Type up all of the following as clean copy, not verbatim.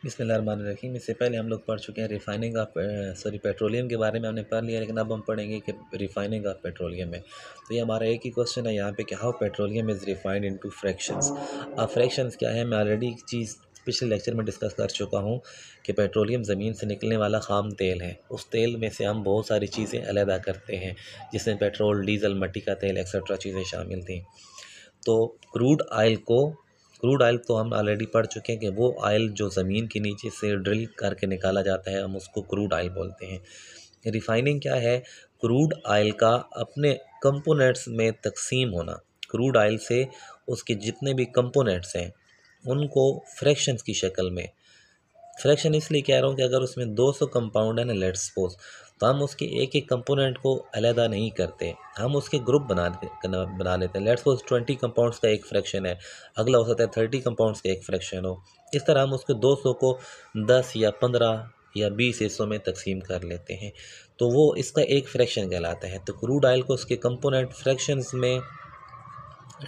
बिस्मिल्लाहिर्रहमानिर्रहीम। इससे पहले हम लोग पढ़ चुके हैं रिफ़ाइनिंग ऑफ पेट्रोलियम के बारे में हमने पढ़ लिया, लेकिन अब हम पढ़ेंगे कि रिफ़ाइनिंग ऑफ पेट्रोलियम में। तो ये हमारा एक ही क्वेश्चन है यहाँ पे कि how petroleum is refined into fractions. अब फ्रैक्शंस क्या है, मैं ऑलरेडी एक चीज़ पिछले लेक्चर में डिस्कस कर चुका हूँ कि पेट्रोलियम ज़मीन से निकलने वाला ख़ाम तेल है। उस तेल में से हम बहुत सारी चीज़ें अलहदा करते हैं, जिसमें पेट्रोल, डीज़ल, मिट्टी का तेल एक्सेट्रा चीज़ें शामिल थी। तो क्रूड ऑयल तो हम ऑलरेडी पढ़ चुके हैं कि वो ऑयल जो ज़मीन के नीचे से ड्रिल करके निकाला जाता है, हम उसको क्रूड ऑयल बोलते हैं। रिफाइनिंग क्या है, क्रूड ऑयल का अपने कंपोनेंट्स में तकसीम होना। क्रूड ऑयल से उसके जितने भी कंपोनेंट्स हैं उनको फ्रैक्शंस की शक्ल में, फ्रैक्शन इसलिए कह रहा हूँ कि अगर उसमें 200 कंपाउंड है ना, लेट्स सपोज, तो हम उसके एक एक कंपोनेंट को अलहदा नहीं करते, हम उसके ग्रुप बना लेते हैं। लेट्स सपोज 20 कंपाउंड्स का एक फ्रैक्शन है, अगला हो सकता है 30 कंपाउंड्स का एक फ्रैक्शन हो। इस तरह हम उसके 200 को 10 या 15 या 20 हिस्सों में तकसीम कर लेते हैं, तो वो इसका एक फ्रैक्शन कहलाता है। तो क्रूड ऑयल को उसके कंपोनेंट फ्रैक्शंस में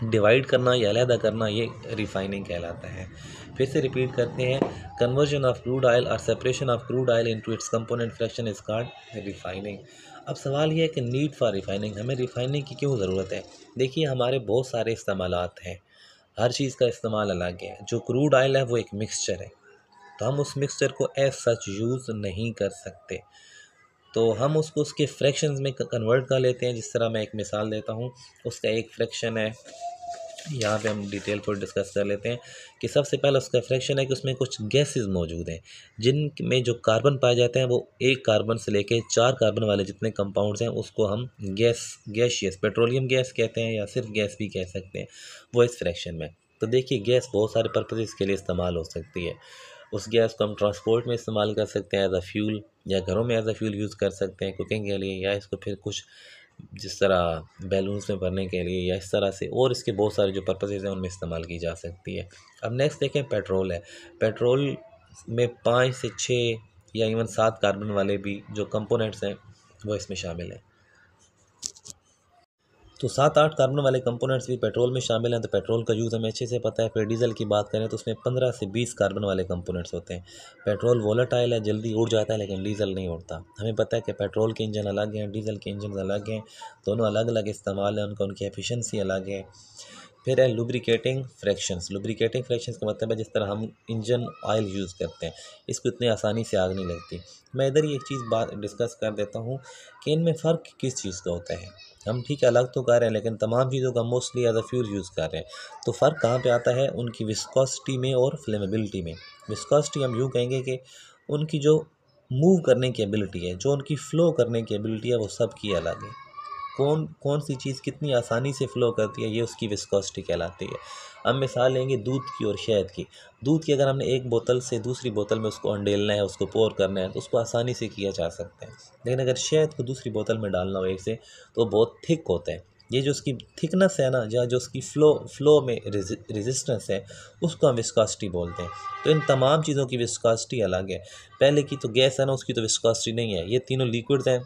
डिवाइड करना या अलहदा करना, ये रिफाइनिंग कहलाता है। फिर से रिपीट करते हैं, कन्वर्जन ऑफ क्रूड ऑयल और separation of crude oil into its component fraction is called refining. अब सवाल ये है कि नीड फॉर रिफाइनिंग, हमें रिफाइनिंग की क्यों ज़रूरत है। देखिए, हमारे बहुत सारे इस्तेमालात हैं, हर चीज़ का इस्तेमाल अलग है। जो क्रूड ऑयल है वो एक मिक्सचर है, तो हम उस मिक्सचर को एज सच यूज़ नहीं कर सकते, तो हम उसको उसके फ्रैक्शंस में कन्वर्ट कर लेते हैं। जिस तरह मैं एक मिसाल देता हूँ, उसका एक फ्रैक्शन है, यहाँ पे हम डिटेल पर डिस्कस कर लेते हैं कि सबसे पहले उसका फ्रैक्शन है कि उसमें कुछ गैसेस मौजूद हैं, जिनमें जो कार्बन पाए जाते हैं वो एक कार्बन से लेके 4 कार्बन वाले जितने कंपाउंड्स हैं उसको हम गैशियस पेट्रोलियम गैस कहते हैं, या सिर्फ गैस भी कह सकते हैं, वो इस फ्रैक्शन में। तो देखिए, गैस बहुत सारे पर्पज़ के लिए इस्तेमाल हो सकती है। उस गैस को हम ट्रांसपोर्ट में इस्तेमाल कर सकते हैं एज अ फ्यूल, या घरों में एज अ फ्यूल यूज़ कर सकते हैं कुकिंग के लिए, या इसको फिर कुछ जिस तरह बैलून्स में भरने के लिए, या इस तरह से, और इसके बहुत सारे जो पर्पसेस हैं उनमें इस्तेमाल की जा सकती है। अब नेक्स्ट देखें, पेट्रोल है। पेट्रोल में 5 से 6 या इवन 7 कार्बन वाले भी जो कंपोनेंट्स हैं वो इसमें शामिल हैं। तो 7-8 कार्बन वाले कंपोनेंट्स भी पेट्रोल में शामिल हैं, तो पेट्रोल का यूज़ हमें अच्छे से पता है। फिर डीजल की बात करें तो उसमें 15 से 20 कार्बन वाले कंपोनेंट्स होते हैं। पेट्रोल वोलेटाइल है, जल्दी उड़ जाता है, लेकिन डीजल नहीं उड़ता। हमें पता है कि पेट्रोल के इंजन अलग हैं, डीजल के इंजन अलग हैं, दोनों अलग अलग इस्तेमाल है उनका, उनकी एफिशिएंसी अलग है। फिर है लुब्रिकेटिंग फ्रैक्शंस। लुब्रिकेटिंग फ्रैक्शंस का मतलब है जिस तरह हम इंजन ऑयल यूज़ करते हैं, इसको इतनी आसानी से आग नहीं लगती। मैं इधर ही एक चीज़ बात डिस्कस कर देता हूँ कि इनमें फ़र्क किस चीज़ का होता है। हम ठीक है अलग तो कर रहे हैं, लेकिन तमाम चीज़ों का mostly as a fuel use कर रहे हैं। तो फ़र्क कहाँ पे आता है, उनकी विस्कोसिटी में और फ्लेमेबिलिटी में। विस्कोसिटी हम यूँ कहेंगे कि उनकी जो मूव करने की एबिलिटी है, जो उनकी फ़्लो करने की एबिलिटी है, वो सब की अलग है। कौन कौन सी चीज़ कितनी आसानी से फ़्लो करती है, ये उसकी विस्कोसिटी कहलाती है। अब मिसाल लेंगे दूध की और शहद की। दूध की अगर हमने एक बोतल से दूसरी बोतल में उसको अंडेलना है, उसको पोर करना है, तो उसको आसानी से किया जा सकता है। लेकिन अगर शहद को दूसरी बोतल में डालना हो एक से, तो बहुत थिक होता है। ये जो उसकी थिकनेस है ना, या जो उसकी फ़्लो में रेजिस्टेंस है, उसको हम विस्कोसिटी बोलते हैं। तो इन तमाम चीज़ों की विस्कोसिटी अलग है। पहले की तो गैस है ना, उसकी तो विस्कोसिटी नहीं है। ये तीनों लिक्विड्स हैं,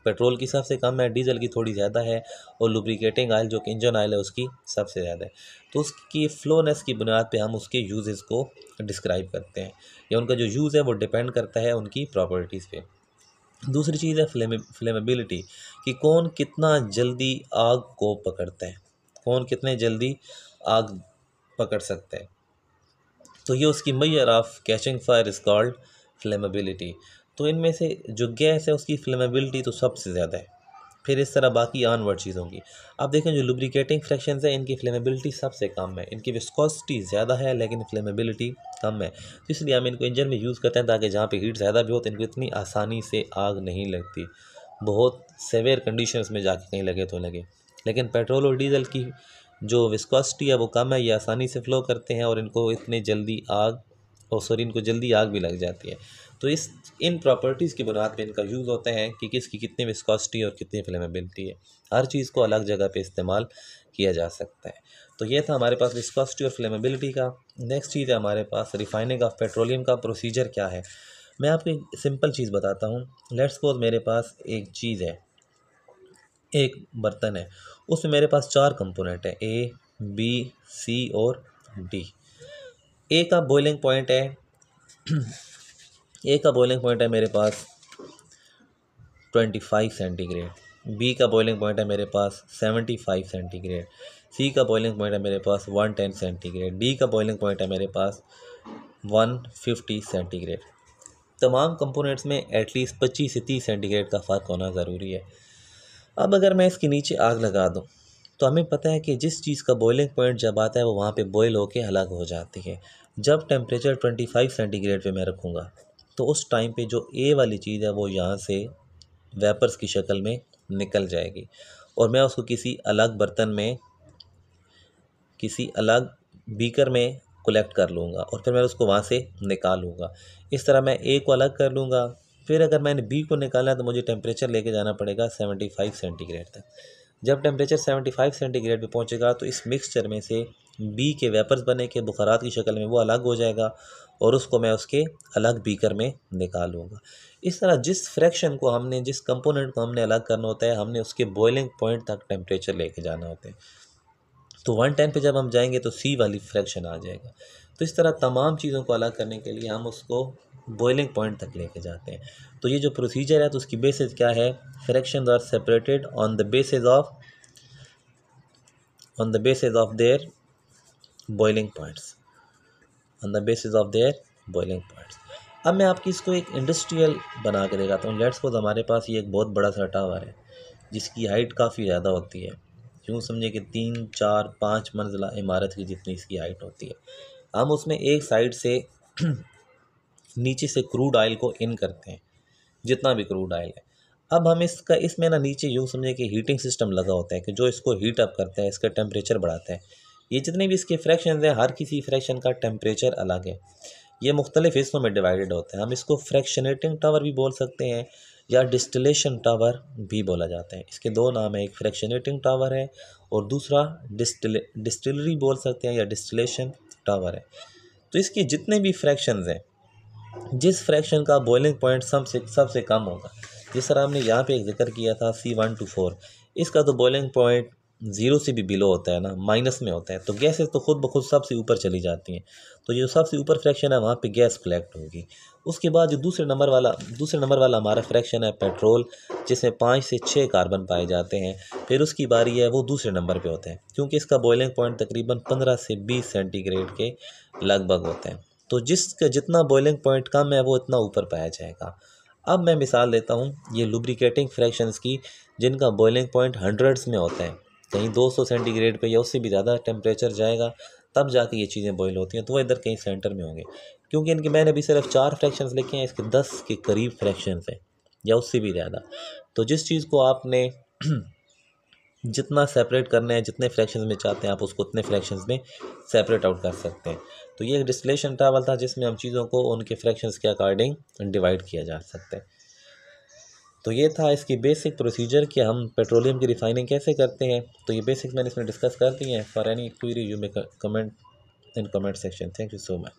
पेट्रोल की सबसे कम है, डीजल की थोड़ी ज़्यादा है, और लुब्रिकेटिंग ऑयल जो कि इंजन ऑयल है उसकी सबसे ज़्यादा है। तो उसकी फ्लोनेस की बुनियाद पे हम उसके यूजेस को डिस्क्राइब करते हैं, या उनका जो यूज़ है वो डिपेंड करता है उनकी प्रॉपर्टीज़ पे। दूसरी चीज़ है फ्लेमेबिलिटी, कि कौन कितना जल्दी आग को पकड़ता है, कौन कितने जल्दी आग पकड़ सकता है। तो ये उसकी measure of catching fire is called flammability. तो इनमें से जो गैस है उसकी फ्लेमेबिलिटी तो सबसे ज़्यादा है, फिर इस तरह बाकी ऑनवर्ड चीज़ों की। आप देखें, जो लुब्रिकेटिंग फ्रैक्शंस है इनकी फ्लेमेबिलिटी सबसे कम है, इनकी विस्कोसिटी ज़्यादा है लेकिन फ्लेमेबिलिटी कम है। तो इसलिए हम इनको इंजन में यूज़ करते हैं, ताकि जहाँ पे हीट ज़्यादा भी हो तो इनको इतनी आसानी से आग नहीं लगती। बहुत सेवेयर कंडीशंस में जाके कहीं लगे तो लगे। लेकिन पेट्रोल और डीजल की जो विस्कोसिटी है वो कम है, ये आसानी से फ़्लो करते हैं, और इनको इतनी जल्दी आग, इनको जल्दी आग भी लग जाती है। तो इन प्रॉपर्टीज़ की बुनियाद पे इनका यूज़ होता है कि किसकी कितनी विस्कोसिटी और कितनी फ्लेमेबिलिटी है। हर चीज़ को अलग जगह पे इस्तेमाल किया जा सकता है। तो ये था हमारे पास विस्कोसिटी और फ्लेमेबिलिटी का। नेक्स्ट चीज़ है हमारे पास रिफाइनिंग ऑफ पेट्रोलियम का प्रोसीजर क्या है। मैं आपको एक सिंपल चीज़ बताता हूँ। लेट्स सपोज मेरे पास एक चीज़ है, एक बर्तन है, उसमें मेरे पास 4 कंपोनेंट है, ए, बी, सी और डी। ए का बॉइलिंग पॉइंट है ए का बॉइलिंग पॉइंट है मेरे पास 25 सेंटीग्रेड, बी का बॉइलिंग पॉइंट है मेरे पास 75 सेंटीग्रेड, सी का बॉइलिंग पॉइंट है मेरे पास 110 सेंटीग्रेड, डी का बॉइलिंग पॉइंट है मेरे पास 150 सेंटीग्रेड। तमाम कंपोनेंट्स में एटलीस्ट 25 से 30 सेंटीग्रेड का फ़र्क होना ज़रूरी है। अब अगर मैं इसके नीचे आग लगा दूं तो हमें पता है कि जिस चीज़ का बॉइलिंग पॉइंट जब आता है वो वहाँ पे बॉयल होके अलग हो जाती है। जब टेम्परेचर 25 सेंटीग्रेड पे मैं रखूँगा तो उस टाइम पे जो ए वाली चीज़ है वो यहाँ से वेपर्स की शक्ल में निकल जाएगी और मैं उसको किसी अलग बर्तन में, किसी अलग बीकर में कलेक्ट कर लूँगा और फिर मैं उसको वहाँ से निकालूँगा। इस तरह मैं ए को अलग कर लूँगा। फिर अगर मैंने बी को निकालना है तो मुझे टेम्परेचर लेके जाना पड़ेगा 75 सेंटीग्रेड तक। जब टेम्परेचर 75 सेंटीग्रेड पे पहुँचेगा तो इस मिक्सचर में से बी के वेपर्स बने के बुखारात की शक्ल में वो अलग हो जाएगा और उसको मैं उसके अलग बीकर में निकालूँगा। इस तरह जिस फ्रैक्शन को हमने, जिस कंपोनेंट को हमने अलग करना होता है, हमने उसके बॉइलिंग पॉइंट तक टेम्परेचर लेके जाना होता है। तो 110 पे जब हम जाएंगे तो सी वाली फ्रैक्शन आ जाएगा। तो इस तरह तमाम चीज़ों को अलग करने के लिए हम उसको बॉइलिंग पॉइंट तक लेके जाते हैं। तो ये जो प्रोसीजर है तो उसकी बेसिस क्या है, fractions are separated on the basis of their boiling points, on the basis of their boiling points. अब मैं आपकी इसको एक इंडस्ट्रियल बना के दिखाता हूँ। लेट्स सपोज हमारे पास ये एक बहुत बड़ा सा टावर है जिसकी हाइट काफ़ी ज़्यादा होती है, यूँ समझे कि 3, 4, 5 मंजिला इमारत की जितनी इसकी हाइट होती है। हम उसमें एक साइड से नीचे से क्रूड ऑयल को इन करते हैं, जितना भी क्रूड ऑयल है। अब हम इसमें ना नीचे यूँ समझे कि हीटिंग सिस्टम लगा होता है कि जो इसको हीट अप करता है, इसका टेम्परेचर बढ़ाता है। ये जितने भी इसके फ्रैक्शंस हैं, हर किसी फ्रैक्शन का टेम्परेचर अलग है। ये मुख्तलिफ हिस्सों में डिवाइडेड होता है। हम इसको फ्रैक्शनेटिंग टावर भी बोल सकते हैं या डिस्टिलेशन टावर भी बोला जाता है। इसके दो नाम है, एक फ्रैक्शनेटिंग टावर है और दूसरा डिस्टिलरी बोल सकते हैं या डिस्टिलेशन टावर है। तो इसके जितने भी फ्रैक्शंस हैं, जिस फ्रैक्शन का बॉइलिंग पॉइंट सबसे कम होगा, जिस तरह हमने यहाँ पे एक जिक्र किया था C1 to 4, इसका तो बॉइलिंग पॉइंट 0 से भी बिलो होता है ना, माइनस में होता है। तो गैसेस तो खुद ब खुद सबसे ऊपर चली जाती हैं। तो ये जो सबसे ऊपर फ्रैक्शन है वहाँ पे गैस कलेक्ट होगी। उसके बाद जो दूसरे नंबर वाला हमारा फ्रैक्शन है पेट्रोल, जिसमें 5 से 6 कार्बन पाए जाते हैं। फिर उसकी बारी है, वो दूसरे नंबर पे होता है क्योंकि इसका बॉइलिंग पॉइंट तकरीबन 15 से 20 सेंटीग्रेड के लगभग होता है। तो जिसका जितना बॉइलिंग पॉइंट कम है वो इतना ऊपर पाया जाएगा। अब मैं मिसाल देता हूँ ये लुब्रिकेटिंग फ्रैक्शंस की, जिनका बॉइलिंग पॉइंट हंड्रेड्स में होता है, कहीं 200 सेंटीग्रेड पे या उससे भी ज़्यादा टेम्परेचर जाएगा तब जाके ये चीज़ें बॉयल होती हैं। तो वो इधर कहीं सेंटर में होंगे क्योंकि इनके मैंने अभी सिर्फ 4 फ्रैक्शंस लिखे हैं, इसके 10 के करीब फ्रैक्शंस हैं या उससे भी ज़्यादा। तो जिस चीज़ को आपने जितना सेपरेट करना है, जितने फ्रैक्शंस में चाहते हैं आप उसको उतने फ्रैक्शंस में सेपरेट आउट कर सकते हैं। तो ये एक डिस्टिलेशन टावर था जिसमें हम चीज़ों को उनके फ्रैक्शंस के अकॉर्डिंग डिवाइड किया जा सकता है। तो ये था इसकी बेसिक प्रोसीजर कि हम पेट्रोलियम की रिफाइनिंग कैसे करते हैं। तो ये बेसिक्स मैंने इसमें डिस्कस कर दी हैं। For any query you may comment in comment section. Thank you so much.